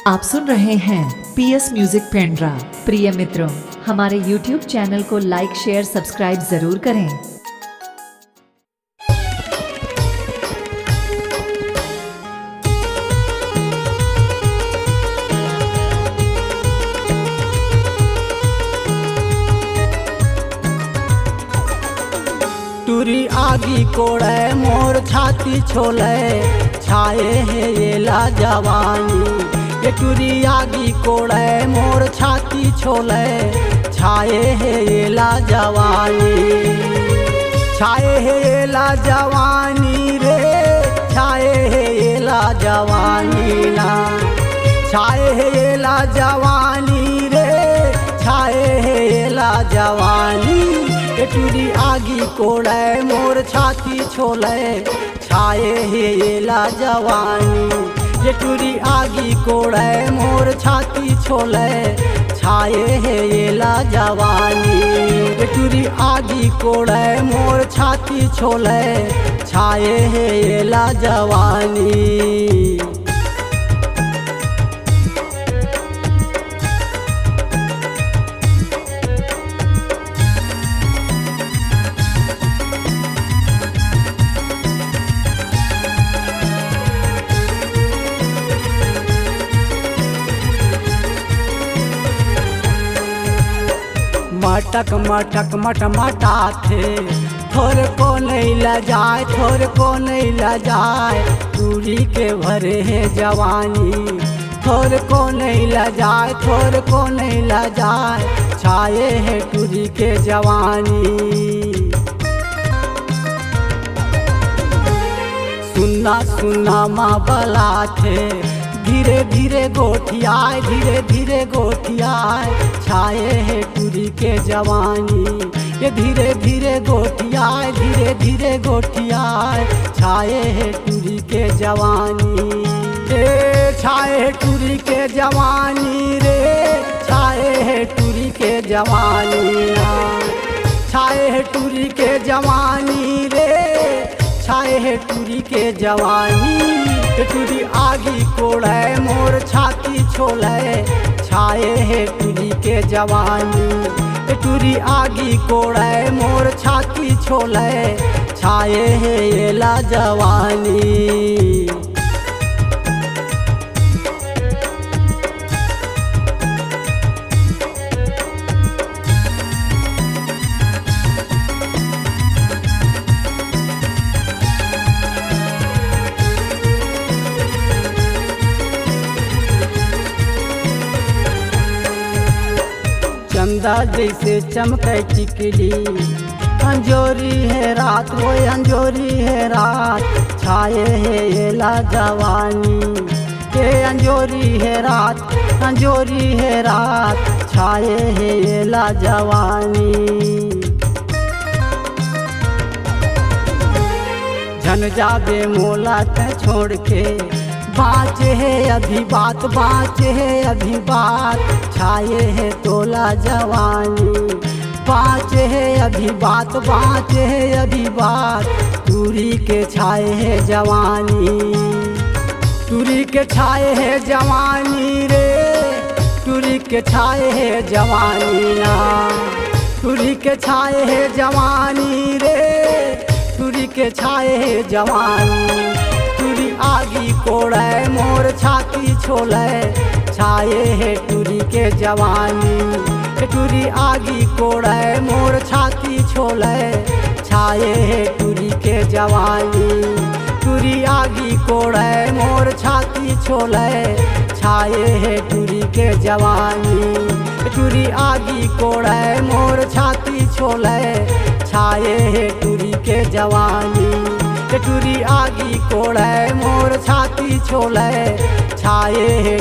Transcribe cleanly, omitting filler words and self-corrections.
आप सुन रहे हैं पीएस म्यूजिक पेंड्रा। प्रिय मित्रों, हमारे YouTube चैनल को लाइक शेयर सब्सक्राइब जरूर करें। टूरी आगी कोड़े मोर छाती छोले छाए है ये लाजवानी। ये टूरी आगी कोड़े मोर छाती छोले छाए है ये लाजवानी। छाए है ये लाजवानी रे, छाए है ये लाजवानी ना। छाए है ये लाजवानी रे, छाए है ये लाजवानी। ये टूरी आगी कोड़े मोर छाती छोले छाए है ये लाजवानी। ये टूरी आगी कोड़े मोर छाती छोले छाए है ये लाजवानी। ये टूरी आगी कोड़े मोर छाती छोले छाए है ये लाजवानी। मटक मटक मटमटा थे थोर को नहीं ल जाए, थोर को नहीं ल जाए। टूरी के भरे है जवानी, थोर को नहीं ल जाए, थोर को नहीं ल जाए। छाए है टूरी के जवानी। सुन्ना सुन्ना माँ बला थे धीरे धीरे गोठियाए, धीरे धीरे गोठियाए। छाए है टूरी के जवानी। ये धीरे धीरे गोठियाए, धीरे धीरे गोठियाए। छाए है टूरी के जवानी। छाए है टूरी के जवानी रे, छाए है टूरी के जवानी। छाए है टूरी के जवानी रे, छाए है टूरी के जवानी। टूरी आगी कोड़े मोर छाती छोले छाए है टूरी के जवानी। टूरी आगी कोड़े मोर छाती छोले छाए है ये लाजवानी। चंदा जैसे चमके टिकली, अंजोरी है रात, वो अंजोरी है रात। छाए है ये लाजवानी। ये अंजोरी है रात, अंजोरी है रात। छाए है ये लाजवानी। झन जाबे मोला ते छोड़ के बाँच है अभी बात, बाँच है अभी बात। छाए है तोला जवानी। बाँच है अभी बात, बाँच है अभी बात। टूरी के छाए है जवानी। टूरी के छाए है जवानी रे, टूरी के छाए है जवानी ना। टूरी के छाए है जवानी रे, टूरी के छाए है जवानी। टूरी आगी कोड़े मोर छाती छोले छाए है टूरी के जवानी। टूरी आगी कोड़े मोर छाती छोले छाए है टूरी के जवानी। टूरी आगी कोड़े मोर छाती छोले छाए है टूरी के जवानी। टूरी आगी कोड़े मोर छाती छोले छाए है टूरी के जवानी। टूरी आगी कोड़े मोर छाती छोले छाए है